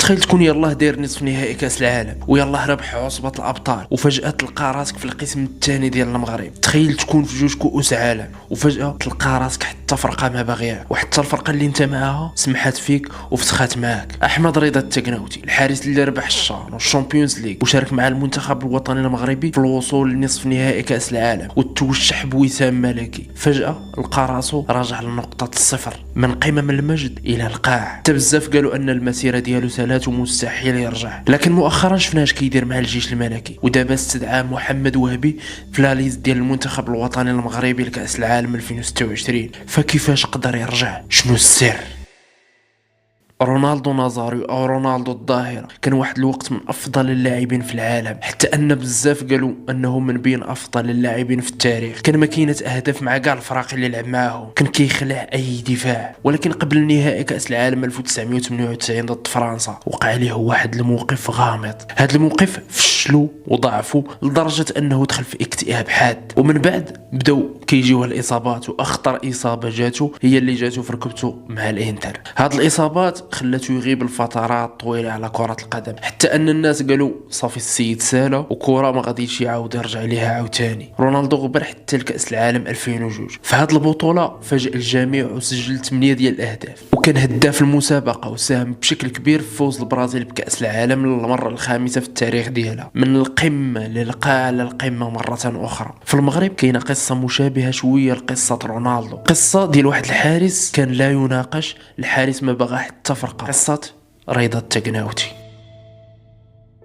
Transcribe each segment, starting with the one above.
تخيل تكون يلاه داير نصف نهائي كاس العالم ويلاه ربح عصبة الابطال وفجأة تلقى راسك في القسم الثاني ديال المغرب. تخيل تكون في جوج كؤوس عالم وفجأة تلقى راسك حتى فرقة ما باغياك، وحتى الفرقة اللي انت معاها سمحت فيك وفتخات معاك. احمد رضا التكناوتي الحارس اللي ربح الشان والشامبيونز ليغ وشارك مع المنتخب الوطني المغربي في الوصول لنصف نهائي كاس العالم وتوشح بوسام ملكي، فجأة لقى راسو راجع لنقطة الصفر من قمم المجد الى القاع. حتى بزاف قالوا ان المسيرة ديالو سالات ومستحيل يرجع، لكن مؤخرا شفنا اش كيدير مع الجيش الملكي، ودابا استدعى محمد وهبي في لاليست ديال المنتخب الوطني المغربي لكأس العالم 2026. فكيفاش قدر يرجع؟ شنو السر؟ رونالدو نازاريو او رونالدو الظاهرة كان واحد الوقت من افضل اللاعبين في العالم، حتى ان بزاف قالوا انه من بين افضل اللاعبين في التاريخ. كان ماكينة اهداف مع كاع الفرق اللي لعب معاهم، كان كيخلع اي دفاع. ولكن قبل نهائي كاس العالم 1998 ضد فرنسا وقع عليه واحد الموقف غامض. هذا الموقف فشلو وضعفوا لدرجة انه دخل في اكتئاب حاد، ومن بعد بداو كيجيوه الاصابات، واخطر اصابة جاتو هي اللي جاتو في ركبته مع الانتر. هاد الاصابات خلاتو يغيب لفترات طويله على كرة القدم، حتى ان الناس قالوا صافي السيد سالا وكرة ما غاديش يعاود يرجع ليها عاوتاني. رونالدو غبر حتى لكأس العالم 2002. في هاد البطولة فاجأ الجميع وسجل 8 ديال الاهداف، وكان هداف المسابقة وساهم بشكل كبير في فوز البرازيل بكأس العالم للمرة الخامسة في التاريخ ديالها، من القمة للقاع للقمة مرة اخرى. في المغرب كاينه قصة مشابهة شوية لقصة رونالدو، قصة ديال واحد الحارس كان لا يناقش، الحارس ما بغى حتى فرقة، قصة رضا التكناوتي.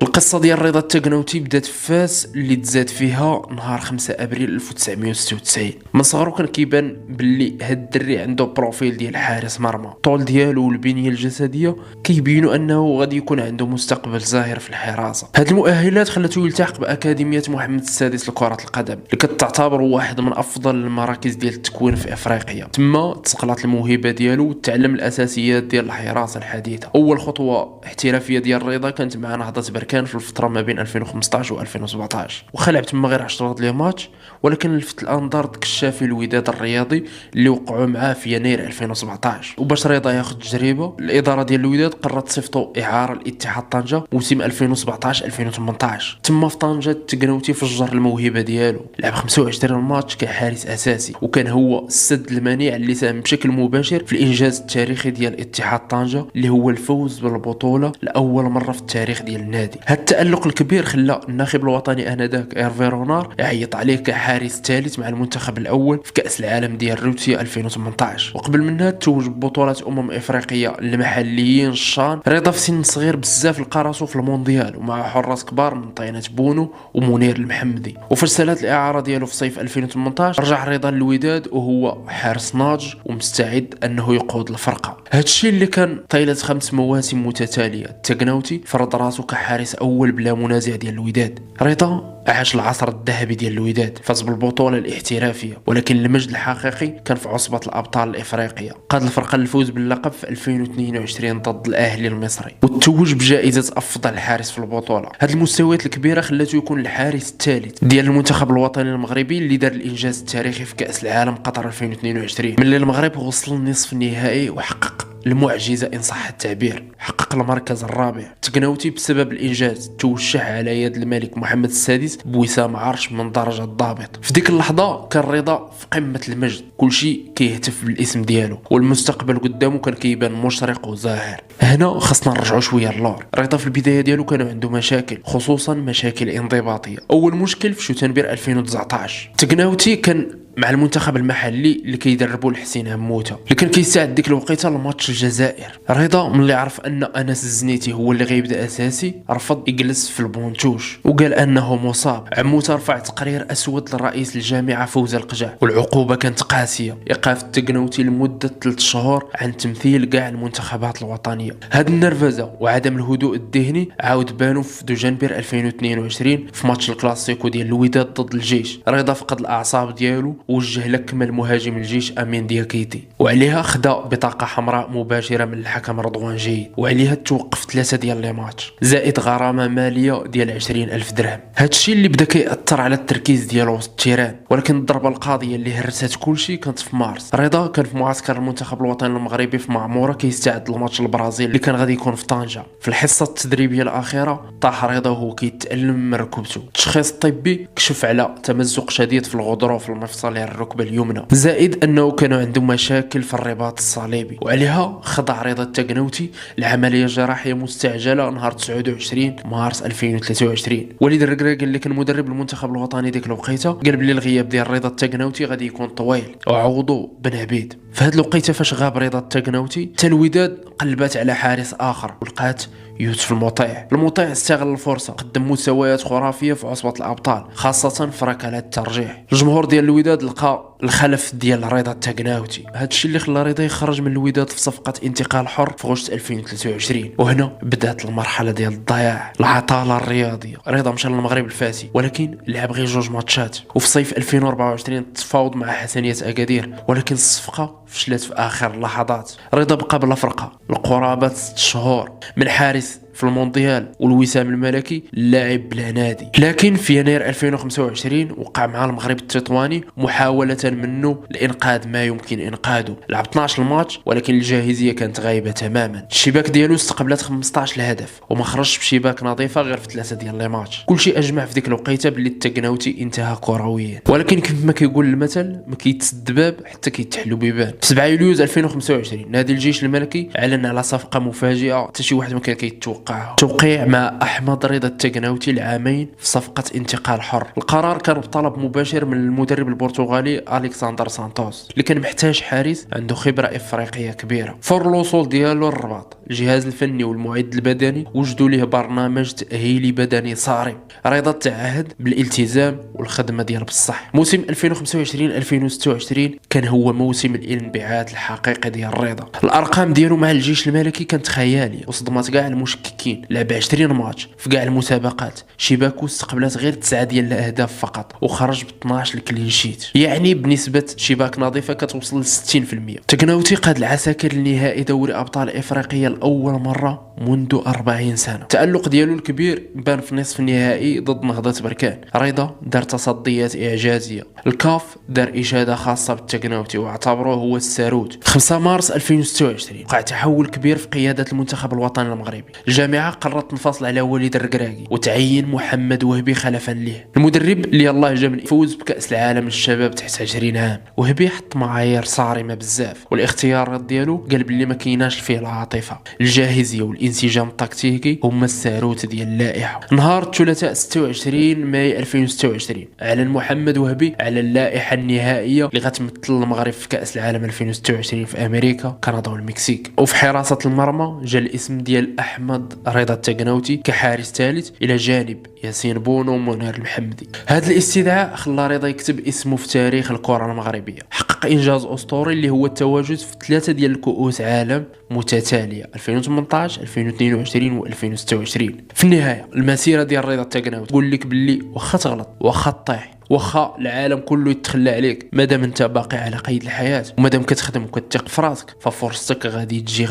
القصة ديال رضا التكناوتي بدات في فاس اللي تزاد فيها نهار 5 ابريل 1996. من صغرو كان كيبان باللي هاد الدري عنده بروفيل ديال حارس مرمى، الطول ديالو والبنيه الجسديه كيبينوا انه غادي يكون عنده مستقبل زاهر في الحراسه. هاد المؤهلات خلاتو يلتحق باكاديميه محمد السادس لكره القدم اللي كتعتبر واحد من افضل المراكز ديال التكوين في افريقيا. تما تسقلات الموهبه ديالو وتعلم الاساسيات ديال الحراسه الحديثه. اول خطوه احترافيه ديال رضا كانت مع نهضه بركان في الفتره ما بين 2015 و 2017، وخا لعب تما غير 10 ديال الماتش، ولكن لفت الانظار الكشافي الوداد الرياضي اللي وقعوا معاه في يناير 2017. وباش رضا ياخذ تجربه، الاداره ديال الوداد قررت تصيفطو اعاره لاتحاد طنجه موسم 2017 2018. تما في طنجه التكناوتي فجر الموهبه ديالو، لعب 25 ماتش كحارس اساسي، وكان هو السد المنيع اللي ساهم بشكل مباشر في الانجاز التاريخي ديال اتحاد طنجه اللي هو الفوز بالبطوله لاول مره في التاريخ ديال النادي. هاد التألق الكبير خلى الناخب الوطني انذاك ايرفي رونار يعيط عليه كحارس ثالث مع المنتخب الاول في كأس العالم ديال روسيا 2018. وقبل منها توج ببطولات افريقيه المحليين الشان. رضا في سن صغير بزاف لقى راسو في المونديال ومع حراس كبار من طينة بونو ومنير المحمدي. وفاش سالات الاعاره ديالو في صيف 2018 رجع رضا للوداد وهو حارس ناضج ومستعد انه يقود الفرقه. هادشي اللي كان طيله 5 مواسم متتاليه التكناوتي فرض راسو كحارس اول بلا منازع ديال الوداد. رضا عاش العصر الذهبي ديال الوداد، فاز بالبطوله الاحترافيه، ولكن المجد الحقيقي كان في عصبه الابطال الافريقيه. قاد الفرقه للفوز باللقب في 2022 ضد الاهلي المصري، وتوج بجائزه افضل حارس في البطوله. هاد المستويات الكبيره خلاته يكون الحارس الثالث ديال المنتخب الوطني المغربي اللي دار الانجاز التاريخي في كاس العالم قطر 2022، ملي المغرب وصل للنصف النهائي وحقق المعجزة إن صح التعبير، حقق المركز الرابع. التكناوتي بسبب الإنجاز توشح على يد الملك محمد السادس بوسام عرش من درجة الضابط. في ديك اللحظة كان رضا في قمة المجد، كل شيء كيهتف بالاسم ديالو، والمستقبل قدامه كان كيبان مشرق وزاهر. هنا خصنا نرجعوا شوية للور. رضا في البداية ديالو كانوا عنده مشاكل، خصوصا مشاكل انضباطية. أول مشكل في شتنبر 2019. التكناوتي كان مع المنتخب المحلي اللي كيدربو الحسين هموته اللي كان كيساعد ديك الوقيته لماتش الجزائر. رضا ملي عرف ان انس الزنيتي هو اللي غيبدا اساسي رفض يجلس في البونتوش وقال انه مصاب. عموته رفع تقرير اسود لرئيس الجامعه فوزي القجع، والعقوبه كانت قاسيه، ايقاف التكناوتي لمده 3 شهور عن تمثيل كاع المنتخبات الوطنيه. هاد النرفزه وعدم الهدوء الذهني عاود بانوا في دجنبر 2022 في ماتش الكلاسيكو ديال الوداد ضد الجيش. رضا فقد الاعصاب ديالو ووجه لك كما المهاجم الجيش امين دياكيتي، وعليها خدا بطاقه حمراء مباشره من الحكم رضوان جيد، وعليها توقف 3 ديال لي ماتش زائد غرامه ماليه ديال 20,000 درهم. هادشي اللي بدا كيأثر على التركيز ديالو وسط التيران. ولكن الضربه القاضيه اللي هرست كلشي كانت في مارس. رضا كان في معسكر المنتخب الوطني المغربي في معموره كيستعد لماتش البرازيل اللي كان غادي يكون في طنجه. في الحصه التدريبيه الاخيره طاح رضا وهو كيتألم من ركبته. التشخيص الطبي كشف على تمزق شديد في الغضروف المفصلي الركبه اليمنى، زائد انه كانوا عنده مشاكل في الرباط الصليبي، وعليها خضع رضا التقنوتي لعمليه جراحيه مستعجله نهار 29 مارس 2023. وليد الركراكي اللي كان مدرب المنتخب الوطني ديك الوقيته قال بلي الغياب ديال رضا التقنوتي غادي يكون طويل وعوضو بن عبيد. في هاد الوقيته فاش غاب رضا التقنوتي حتى الوداد قلبات على حارس اخر ولقات يوسف المطيع استغل الفرصه، قدم مستويات خرافيه في عصبه الابطال خاصه في ركلات الترجيح. الجمهور ديال الوداد لقى الخلف ديال رضا التقناوتي، هادشي اللي خلى رضا يخرج من الوداد في صفقه انتقال حر في غشت 2023. وهنا بدات المرحله ديال الضياع، العطاله الرياضيه. رضا مشى للمغرب الفاسي ولكن لعب غير 2 ماتشات، وفي صيف 2024 تفاوض مع حسنيه اكادير ولكن الصفقه فشلت في اخر اللحظات. رضا بقى بلا فرقه لقرابه 6 شهور، من حارس في المونديال والوسام الملكي اللاعب بلا نادي. لكن في يناير 2025 وقع مع المغرب التطواني محاولة منه لإنقاذ ما يمكن إنقاذه. لعب 12 ماتش ولكن الجاهزية كانت غايبة تماما. الشباك ديالو استقبلت 15 الهدف وما خرجش بشباك نظيفة غير في 3 ديال لي ماتش. كلشي أجمع في ديك الوقيته باللي التقناوتي انتهى كرويا، ولكن كيف ما كيقول المثل ما كيتسد باب حتى كيتحلو بيبان. في 7 يوليو 2025 نادي الجيش الملكي اعلن على صفقة مفاجئة حتى شي واحد ما كان كيتوقعها، توقيع مع احمد رضا التقناوتي لعامين في صفقه انتقال حر. القرار كان بطلب مباشر من المدرب البرتغالي الكسندر سانتوس اللي كان محتاج حارس عنده خبره افريقيه كبيره. فور الوصول ديالو للرباط الجهاز الفني والمعد البدني وجدوا ليه برنامج تاهيلي بدني صارم. رضا تعهد بالالتزام والخدمه ديال بصح. موسم 2025-2026 كان هو موسم الانبعاث الحقيقي ديال رضا. الارقام ديالو مع الجيش الملكي كانت خياليه وصدمات كاع المشككين. لعب 20 ماتش في كاع المسابقات، شباكو استقبلت غير 9 ديال الاهداف فقط وخرج ب 12 الكلين شيت، يعني بنسبه شباك نظيفه كتوصل ل 60%. تقناوتي قاد العساكر لنهائي دوري ابطال افريقيا لاول مره منذ 40 سنه. التالق ديالو الكبير بان في نصف النهائي ضد نهضه بركان. رضا دار تصديات اعجازيه، الكاف دار اشاده خاصه بالتقناوتي واعتبروه هو الساروت. 5 مارس 2026 وقع تحول كبير في قياده المنتخب الوطني المغربي. الجامعه قررت تنفصل على وليد الركراكي وتعين محمد وهبي خلفا ليه. المدرب اللي الله جاب يفوز بكاس العالم للشباب تحت 20 عام. وهبي حط معايير صارمه بزاف والاختيارات ديالو قال بلي ما كايناش فيه العاطفه، الجاهزيه والانسجام التكتيكي هما الساروت ديال اللائحه. نهار الثلاثاء 26 ماي 2026 اعلن محمد وهبي على اللائحه النهائيه اللي غتمثل المغرب في كاس العالم 2026 في امريكا كندا والمكسيك. وفي حراسه المرمى جا الاسم ديال احمد رضا التقناوتي كحارس ثالث الى جانب ياسين بونو ومنير المحمدي. هذا الاستدعاء خلى رضا يكتب اسمه في تاريخ الكره المغربيه. حقق انجاز اسطوري اللي هو التواجد في 3 ديال الكؤوس عالم متتاليه 2018 2022 و2026. في النهايه المسيره ديال رضا التقناوتي تقول لك باللي واخا تغلط واخا طيح واخا العالم كله يتخلى عليك، مادام انت باقي على قيد الحياه ومادام كتخدم وكتثق في راسك ففرصتك غادي تجي.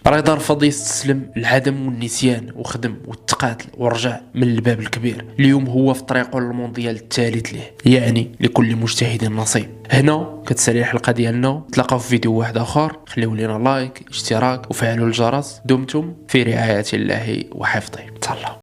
رضا رفض يستسلم للعدم والنسيان وخدم وتقاتل ورجع من الباب الكبير. اليوم هو في طريقه للمونديال الثالث له، يعني لكل مجتهد نصيب. هنا كتسالي الحلقه ديالنا، نتلاقاو في فيديو واحد اخر. خليو لينا لايك اشتراك وفعلوا الجرس. دمتم في رعايه الله وحفظه. تهلاو.